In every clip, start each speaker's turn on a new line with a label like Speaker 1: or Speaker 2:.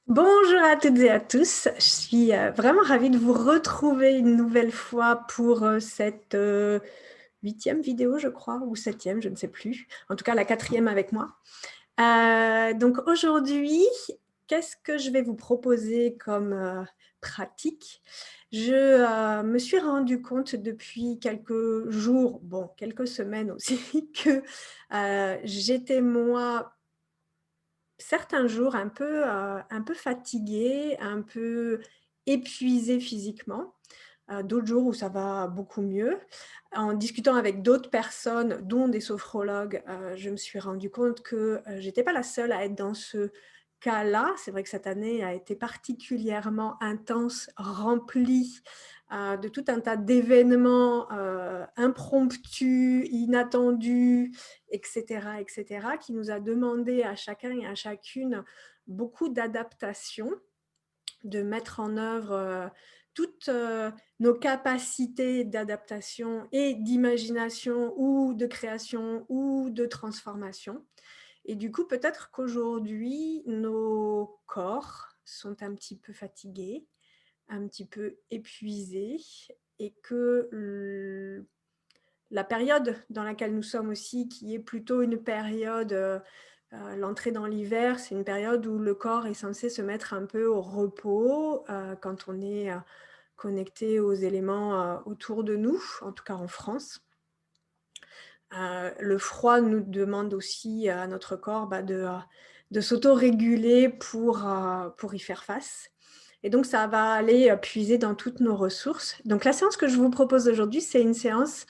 Speaker 1: Bonjour à toutes et à tous, je suis vraiment ravie de vous retrouver une nouvelle fois pour cette 8e vidéo, je crois, ou 7e, je ne sais plus. En tout cas, la 4e avec moi. Donc aujourd'hui, qu'est-ce que je vais vous proposer comme pratique? Je me suis rendu compte depuis quelques jours, bon, quelques semaines aussi, que j'étais moi certains jours un peu fatiguée, un peu épuisée physiquement, d'autres jours où ça va beaucoup mieux. En discutant avec d'autres personnes, dont des sophrologues, je me suis rendu compte que j'étais pas la seule à être dans ce cas-là. C'est vrai que cette année a été particulièrement intense, remplie de tout un tas d'événements impromptus, inattendus, etc., etc., qui nous a demandé à chacun et à chacune beaucoup d'adaptation, de mettre en œuvre toutes nos capacités d'adaptation et d'imagination ou de création ou de transformation. Et du coup, peut-être qu'aujourd'hui, nos corps sont un petit peu fatigués, un petit peu épuisés et que la période dans laquelle nous sommes aussi, qui est plutôt une période, l'entrée dans l'hiver, c'est une période où le corps est censé se mettre un peu au repos quand on est connecté aux éléments autour de nous, en tout cas en France. Le froid nous demande aussi à notre corps de s'auto-réguler pour y faire face. Et donc, ça va aller puiser dans toutes nos ressources. Donc, la séance que je vous propose aujourd'hui, c'est une séance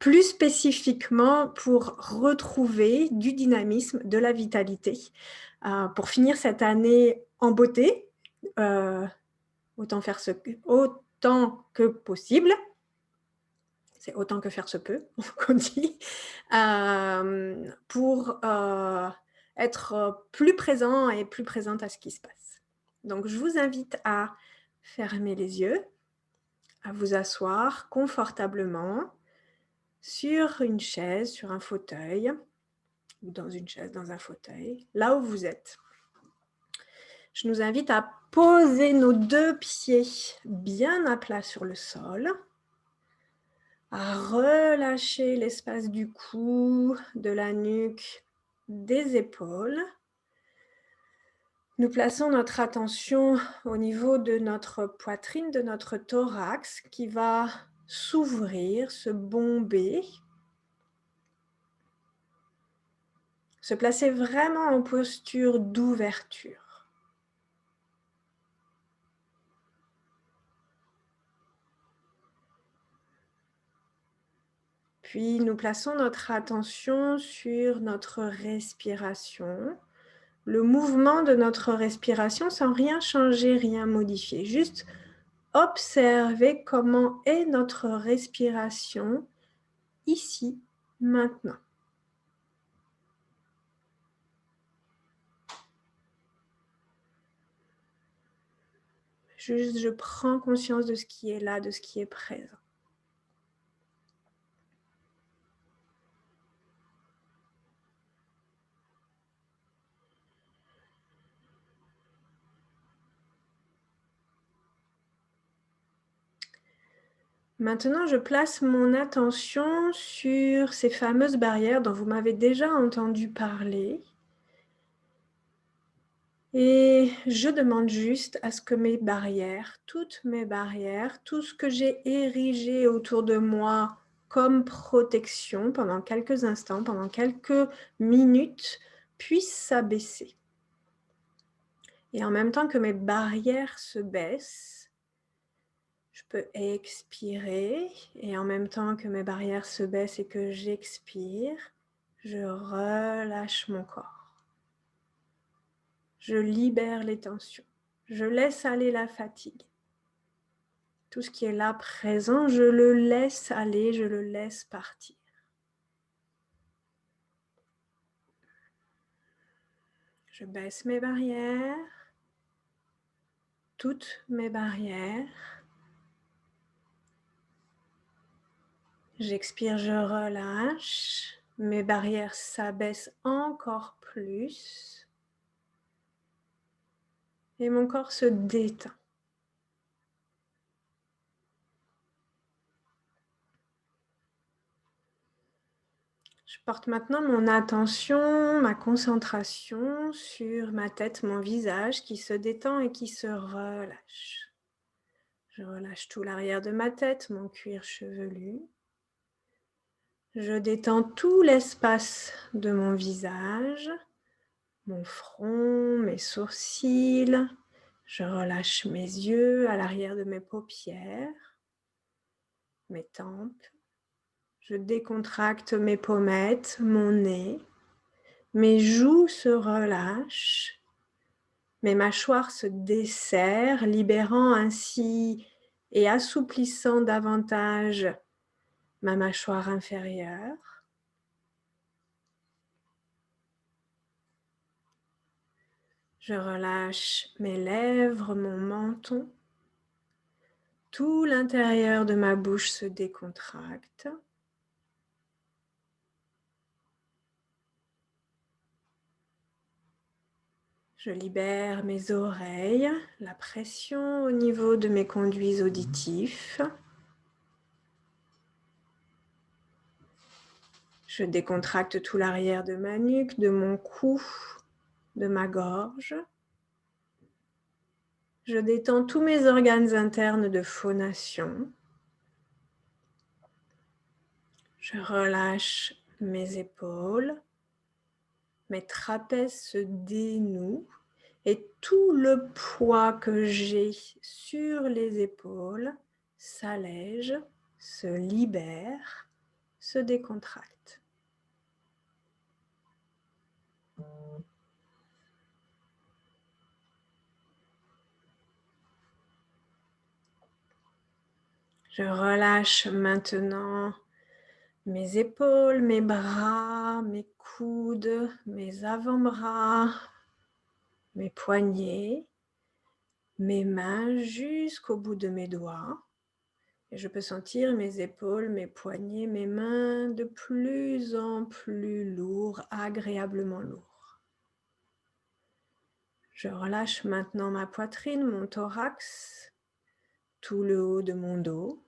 Speaker 1: plus spécifiquement pour retrouver du dynamisme, de la vitalité, pour finir cette année en beauté, autant que possible. C'est autant que faire se peut, qu'on dit, pour être plus présent et plus présente à ce qui se passe. Donc, je vous invite à fermer les yeux, à vous asseoir confortablement sur une chaise, sur un fauteuil, ou dans une chaise, dans un fauteuil, là où vous êtes. Je nous invite à poser nos 2 pieds bien à plat sur le sol, à relâcher l'espace du cou, de la nuque, des épaules. Nous plaçons notre attention au niveau de notre poitrine, de notre thorax, qui va s'ouvrir, se bomber. Se placer vraiment en posture d'ouverture. Puis nous plaçons notre attention sur notre respiration, le mouvement de notre respiration sans rien changer, rien modifier. Juste observer comment est notre respiration ici, maintenant. Juste, je prends conscience de ce qui est là, de ce qui est présent. Maintenant, je place mon attention sur ces fameuses barrières dont vous m'avez déjà entendu parler. Et je demande juste à ce que mes barrières, toutes mes barrières, tout ce que j'ai érigé autour de moi comme protection pendant quelques instants, pendant quelques minutes, puissent s'abaisser. Et en même temps que mes barrières se baissent, je peux expirer et en même temps que mes barrières se baissent et que j'expire, je relâche mon corps. Je libère les tensions. Je laisse aller la fatigue. Tout ce qui est là présent, je le laisse aller, je le laisse partir. Je baisse mes barrières, toutes mes barrières. J'expire, je relâche. Mes barrières s'abaissent encore plus. Et mon corps se détend. Je porte maintenant mon attention, ma concentration sur ma tête, mon visage qui se détend et qui se relâche. Je relâche tout l'arrière de ma tête, mon cuir chevelu. Je détends tout l'espace de mon visage, mon front, mes sourcils. Je relâche mes yeux à l'arrière de mes paupières, mes tempes. Je décontracte mes pommettes, mon nez. Mes joues se relâchent. Mes mâchoires se desserrent, libérant ainsi et assouplissant davantage ma mâchoire inférieure. Je relâche mes lèvres, mon menton. Tout l'intérieur de ma bouche se décontracte. Je libère mes oreilles, la pression au niveau de mes conduits auditifs. Je décontracte tout l'arrière de ma nuque, de mon cou, de ma gorge. Je détends tous mes organes internes de phonation. Je relâche mes épaules. Mes trapèzes se dénouent et tout le poids que j'ai sur les épaules s'allège, se libère, se décontracte. Je relâche maintenant mes épaules, mes bras, mes coudes, mes avant-bras, mes poignets, mes mains jusqu'au bout de mes doigts. Et je peux sentir mes épaules, mes poignets, mes mains de plus en plus lourds, agréablement lourds. Je relâche maintenant ma poitrine, mon thorax, tout le haut de mon dos.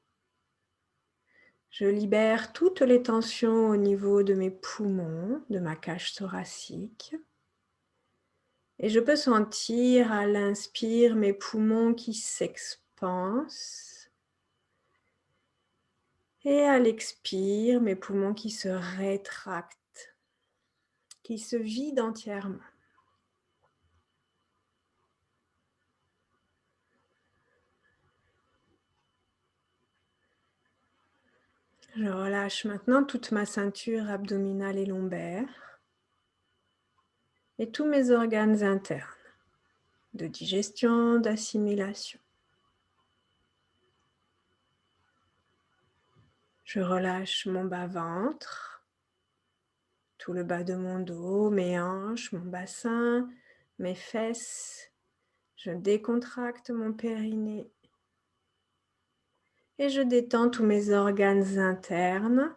Speaker 1: Je libère toutes les tensions au niveau de mes poumons, de ma cage thoracique. Et je peux sentir à l'inspire mes poumons qui s'expansent. Et à l'expire, mes poumons qui se rétractent, qui se vident entièrement. Je relâche maintenant toute ma ceinture abdominale et lombaire et tous mes organes internes de digestion, d'assimilation. Je relâche mon bas-ventre, tout le bas de mon dos, mes hanches, mon bassin, mes fesses. Je décontracte mon périnée et je détends tous mes organes internes,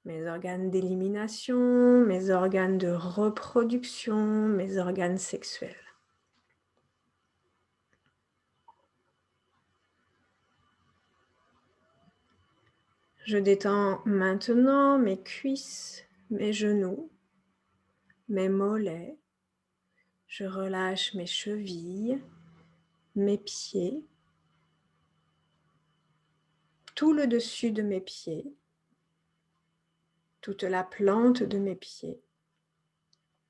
Speaker 1: mes organes d'élimination, mes organes de reproduction, mes organes sexuels. Je détends maintenant mes cuisses, mes genoux, mes mollets. Je relâche mes chevilles, mes pieds, tout le dessus de mes pieds, toute la plante de mes pieds,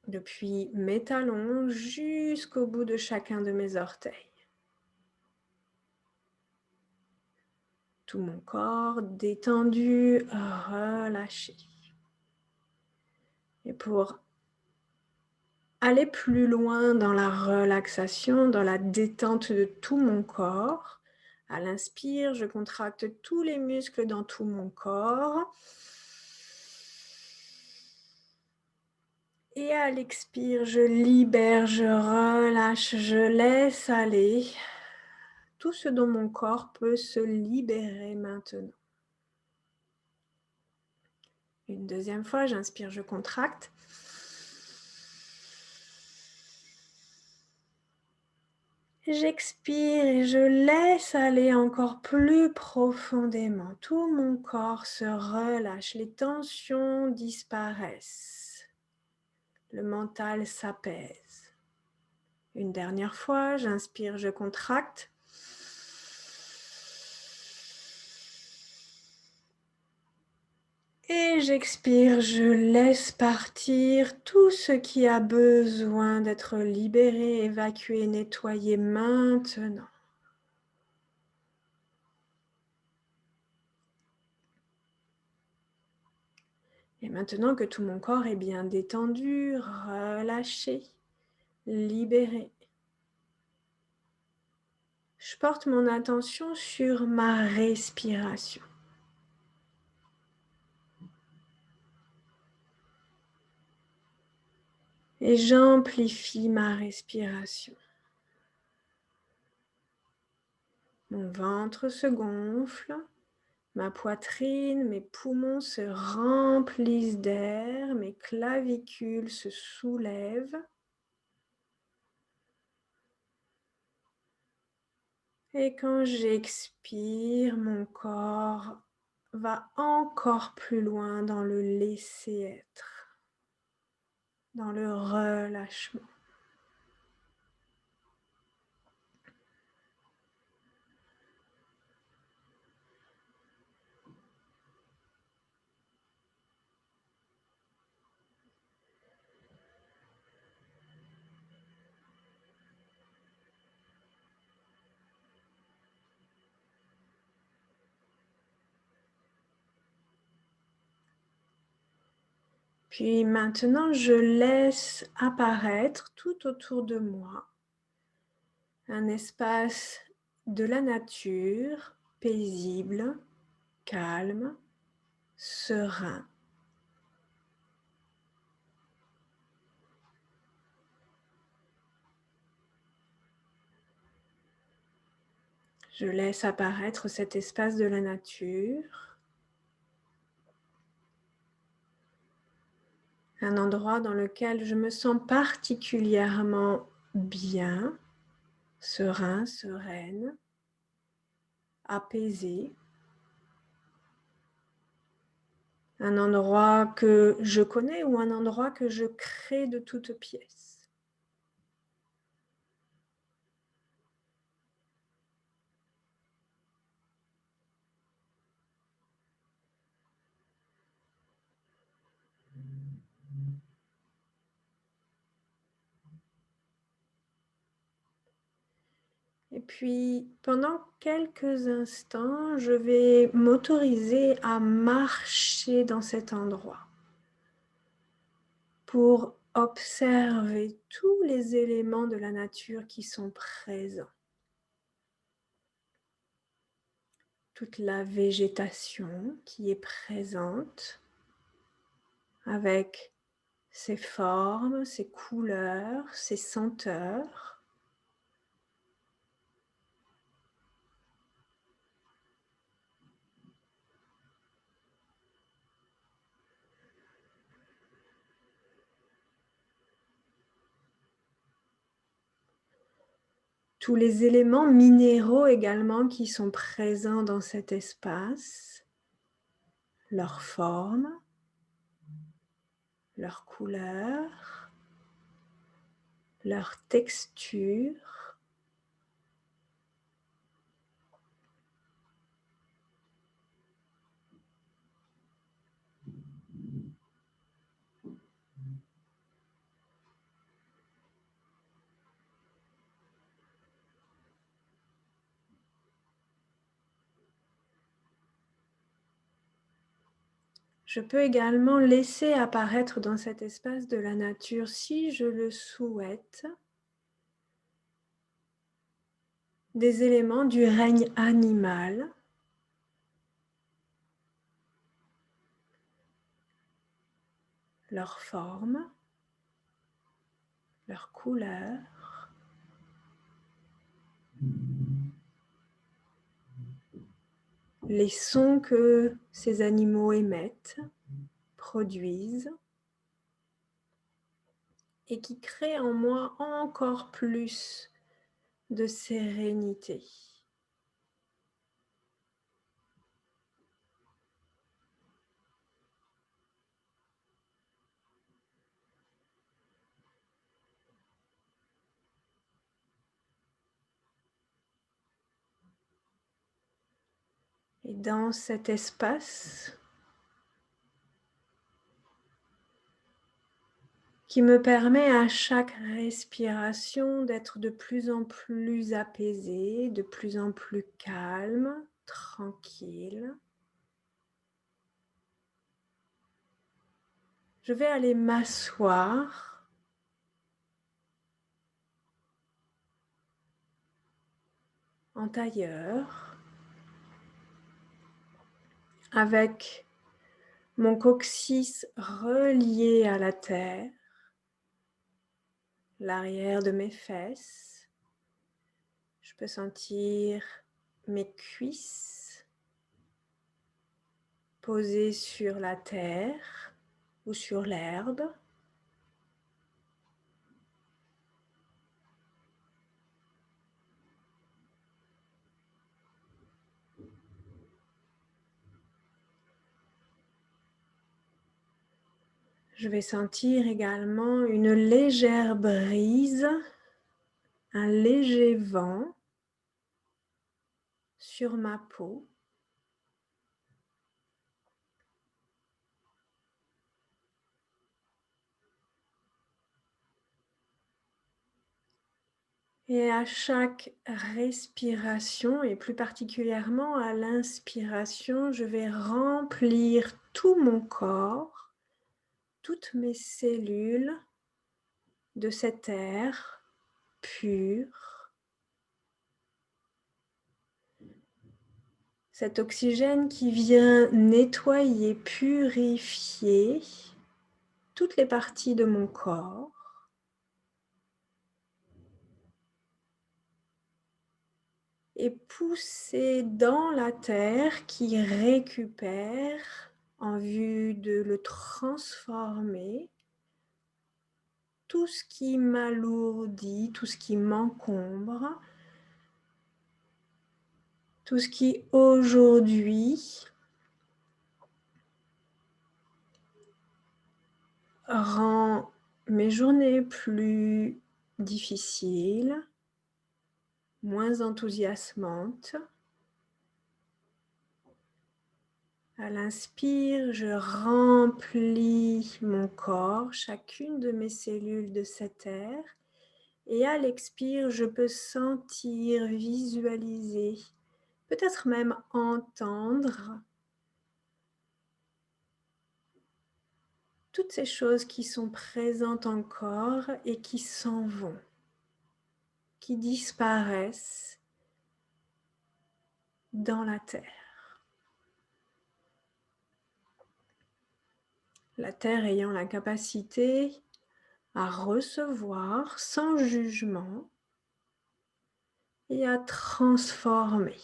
Speaker 1: depuis mes talons jusqu'au bout de chacun de mes orteils. Tout mon corps détendu, relâché. Et pour aller plus loin dans la relaxation, dans la détente de tout mon corps, à l'inspire, je contracte tous les muscles dans tout mon corps. Et à l'expire, je libère, je relâche, je laisse aller tout ce dont mon corps peut se libérer maintenant. Une deuxième fois, j'inspire, je contracte. J'expire et je laisse aller encore plus profondément. Tout mon corps se relâche, les tensions disparaissent. Le mental s'apaise. Une dernière fois, j'inspire, je contracte. Et j'expire, je laisse partir tout ce qui a besoin d'être libéré, évacué, nettoyé maintenant. Et maintenant que tout mon corps est bien détendu, relâché, libéré, je porte mon attention sur ma respiration. Et j'amplifie ma respiration. Mon ventre se gonfle, ma poitrine, mes poumons se remplissent d'air, mes clavicules se soulèvent. Et quand j'expire, mon corps va encore plus loin dans le laisser-être, dans le relâchement. Puis maintenant, je laisse apparaître tout autour de moi un espace de la nature paisible, calme, serein. Je laisse apparaître cet espace de la nature, un endroit dans lequel je me sens particulièrement bien, serein, sereine, apaisée. Un endroit que je connais ou un endroit que je crée de toutes pièces. Et puis, pendant quelques instants, je vais m'autoriser à marcher dans cet endroit pour observer tous les éléments de la nature qui sont présents. Toute la végétation qui est présente avec ses formes, ses couleurs, ses senteurs. Tous les éléments minéraux également qui sont présents dans cet espace, leur forme, leur couleur, leur texture. Je peux également laisser apparaître dans cet espace de la nature, si je le souhaite, des éléments du règne animal, leur forme, leur couleur, les sons que ces animaux émettent, produisent, et qui créent en moi encore plus de sérénité. Et dans cet espace qui me permet à chaque respiration d'être de plus en plus apaisée, de plus en plus calme, tranquille. Je vais aller m'asseoir en tailleur avec mon coccyx relié à la terre, l'arrière de mes fesses. Je peux sentir mes cuisses posées sur la terre ou sur l'herbe. Je vais sentir également une légère brise, un léger vent sur ma peau. Et à chaque respiration, et plus particulièrement à l'inspiration, je vais remplir tout mon corps, toutes mes cellules de cet air pur. Cet oxygène qui vient nettoyer, purifier toutes les parties de mon corps. Et pousser dans la terre qui récupère en vue de le transformer tout ce qui m'alourdit, tout ce qui m'encombre, tout ce qui aujourd'hui rend mes journées plus difficiles, moins enthousiasmantes. À l'inspire, je remplis mon corps, chacune de mes cellules de cet air. Et à l'expire, je peux sentir, visualiser, peut-être même entendre toutes ces choses qui sont présentes encore et qui s'en vont, qui disparaissent dans la terre. La terre ayant la capacité à recevoir sans jugement et à transformer.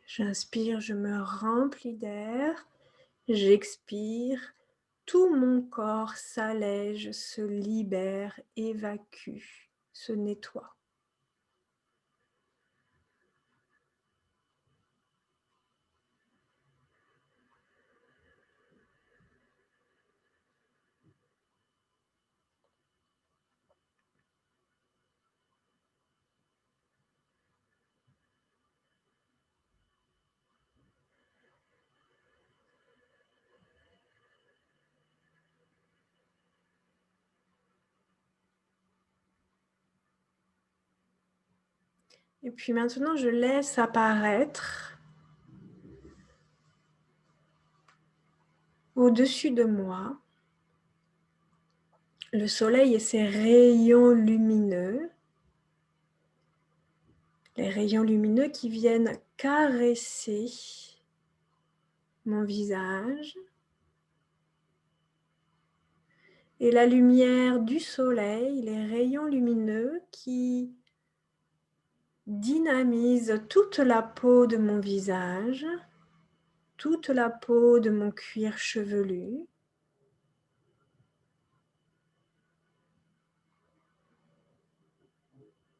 Speaker 1: J'inspire, je me remplis d'air. J'expire, tout mon corps s'allège, se libère, évacue, se nettoie. Et puis maintenant, je laisse apparaître au-dessus de moi le soleil et ses rayons lumineux. Les rayons lumineux qui viennent caresser mon visage. Et la lumière du soleil, les rayons lumineux qui dynamise toute la peau de mon visage, toute la peau de mon cuir chevelu.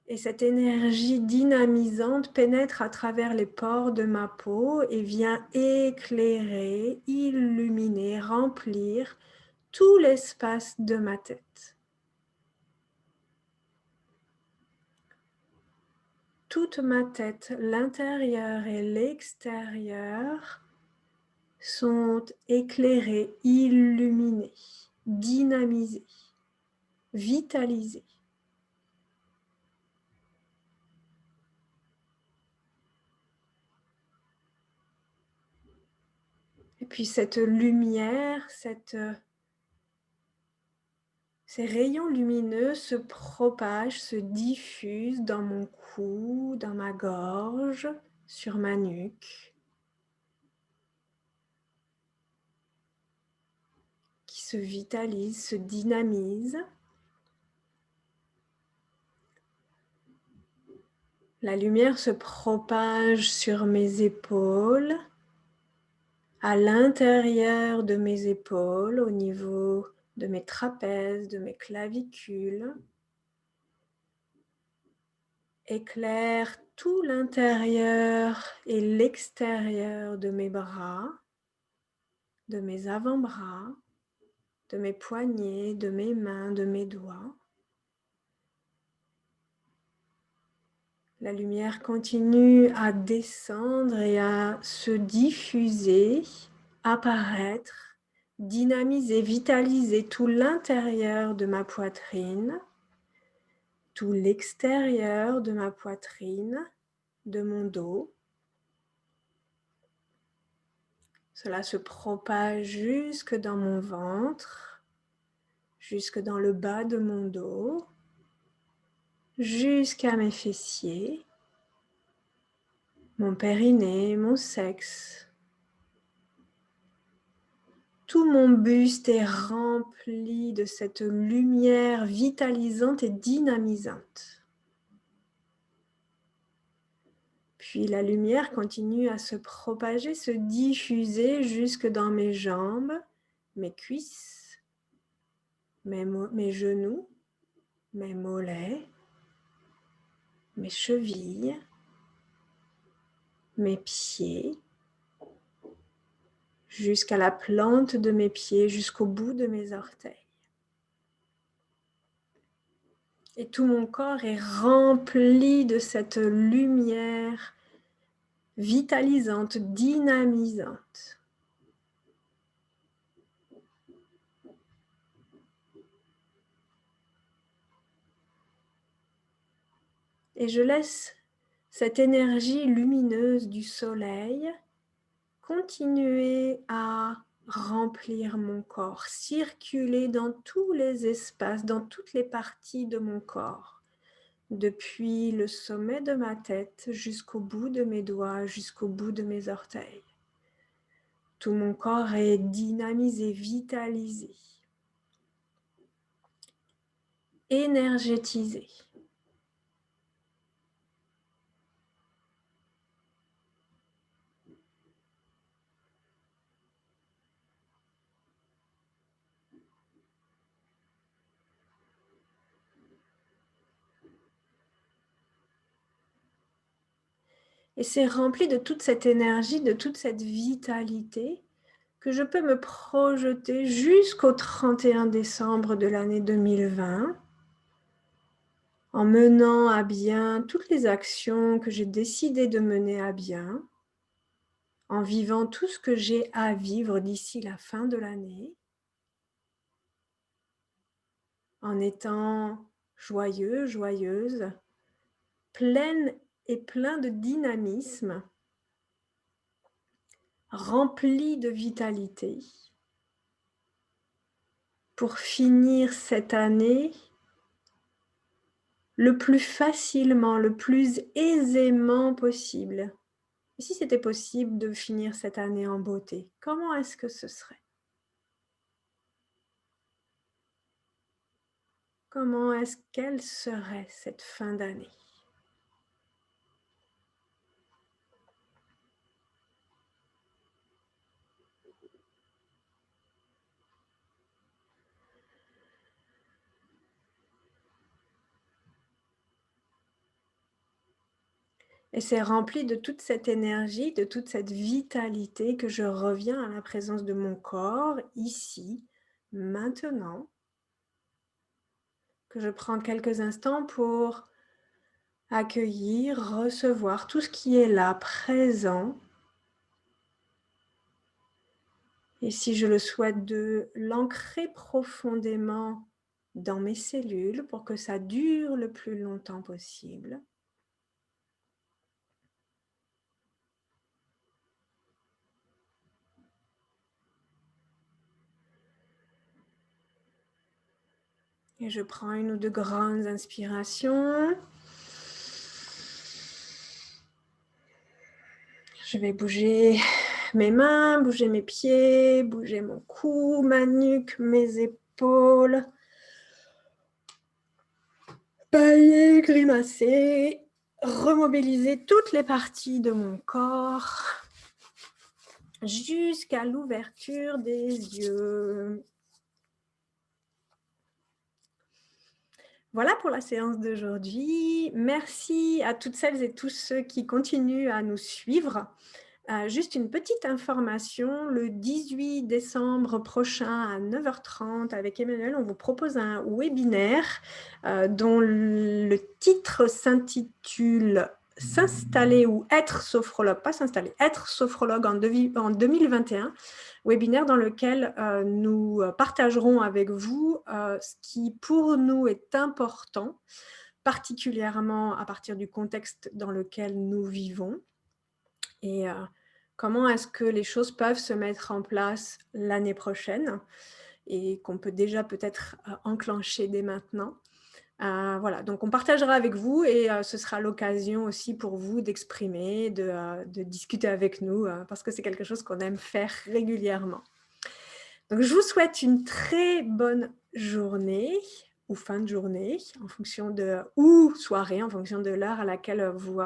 Speaker 1: Et cette énergie dynamisante pénètre à travers les pores de ma peau et vient éclairer, illuminer, remplir tout l'espace de ma tête. Toute ma tête, l'intérieur et l'extérieur, sont éclairés, illuminés, dynamisés, vitalisés. Et puis cette lumière, ces rayons lumineux se propagent, se diffusent dans mon cou, dans ma gorge, sur ma nuque, qui se vitalisent, se dynamisent. La lumière se propage sur mes épaules, à l'intérieur de mes épaules, au niveau de mes trapèzes, de mes clavicules. Éclaire tout l'intérieur et l'extérieur de mes bras, de mes avant-bras, de mes poignets, de mes mains, de mes doigts. La lumière continue à descendre et à se diffuser, apparaître, dynamiser, vitaliser tout l'intérieur de ma poitrine, tout l'extérieur de ma poitrine, de mon dos. Cela se propage jusque dans mon ventre, jusque dans le bas de mon dos, jusqu'à mes fessiers, mon périnée, mon sexe. Tout mon buste est rempli de cette lumière vitalisante et dynamisante. Puis la lumière continue à se propager, se diffuser jusque dans mes jambes, mes cuisses, mes genoux, mes mollets, mes chevilles, mes pieds, jusqu'à la plante de mes pieds, jusqu'au bout de mes orteils. Et tout mon corps est rempli de cette lumière vitalisante, dynamisante. Et je laisse cette énergie lumineuse du soleil continuer à remplir mon corps, circuler dans tous les espaces, dans toutes les parties de mon corps, depuis le sommet de ma tête jusqu'au bout de mes doigts, jusqu'au bout de mes orteils. Tout mon corps est dynamisé, vitalisé, énergétisé. Et c'est rempli de toute cette énergie, de toute cette vitalité que je peux me projeter jusqu'au 31 décembre de l'année 2020 en menant à bien toutes les actions que j'ai décidé de mener à bien, en vivant tout ce que j'ai à vivre d'ici la fin de l'année, en étant joyeux, joyeuse, pleine et plein de dynamisme, rempli de vitalité, pour finir cette année le plus facilement, le plus aisément possible. Et si c'était possible de finir cette année en beauté, comment est-ce que ce serait? Comment est-ce qu'elle serait cette fin d'année? Et c'est rempli de toute cette énergie, de toute cette vitalité que je reviens à la présence de mon corps, ici, maintenant, que je prends quelques instants pour accueillir, recevoir tout ce qui est là, présent. Et si je le souhaite, de l'ancrer profondément dans mes cellules pour que ça dure le plus longtemps possible. Et je prends une ou deux grandes inspirations. Je vais bouger mes mains, bouger mes pieds, bouger mon cou, ma nuque, mes épaules. Bailler, grimacer, remobiliser toutes les parties de mon corps jusqu'à l'ouverture des yeux. Voilà pour la séance d'aujourd'hui. Merci à toutes celles et tous ceux qui continuent à nous suivre. Juste une petite information, le 18 décembre prochain à 9h30 avec Emmanuel, on vous propose un webinaire dont le titre s'intitule « S'installer ou être sophrologue », pas s'installer, être sophrologue en 2021, webinaire dans lequel nous partagerons avec vous ce qui pour nous est important, particulièrement à partir du contexte dans lequel nous vivons. Et comment est-ce que les choses peuvent se mettre en place l'année prochaine et qu'on peut déjà peut-être enclencher dès maintenant. Voilà, donc on partagera avec vous et ce sera l'occasion aussi pour vous d'exprimer, de discuter avec nous parce que c'est quelque chose qu'on aime faire régulièrement. Donc je vous souhaite une très bonne journée ou fin de journée en fonction de, ou soirée en fonction de l'heure à laquelle vous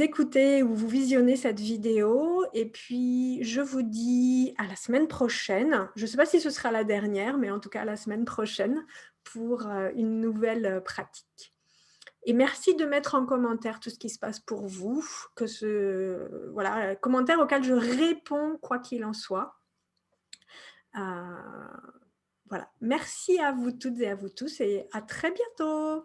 Speaker 1: écoutez ou vous visionnez cette vidéo et puis je vous dis à la semaine prochaine. Je ne sais pas si ce sera la dernière, mais en tout cas la semaine prochaine pour une nouvelle pratique. Et merci de mettre en commentaire tout ce qui se passe pour vous, voilà, commentaires auxquels je réponds quoi qu'il en soit. Voilà, merci à vous toutes et à vous tous et à très bientôt.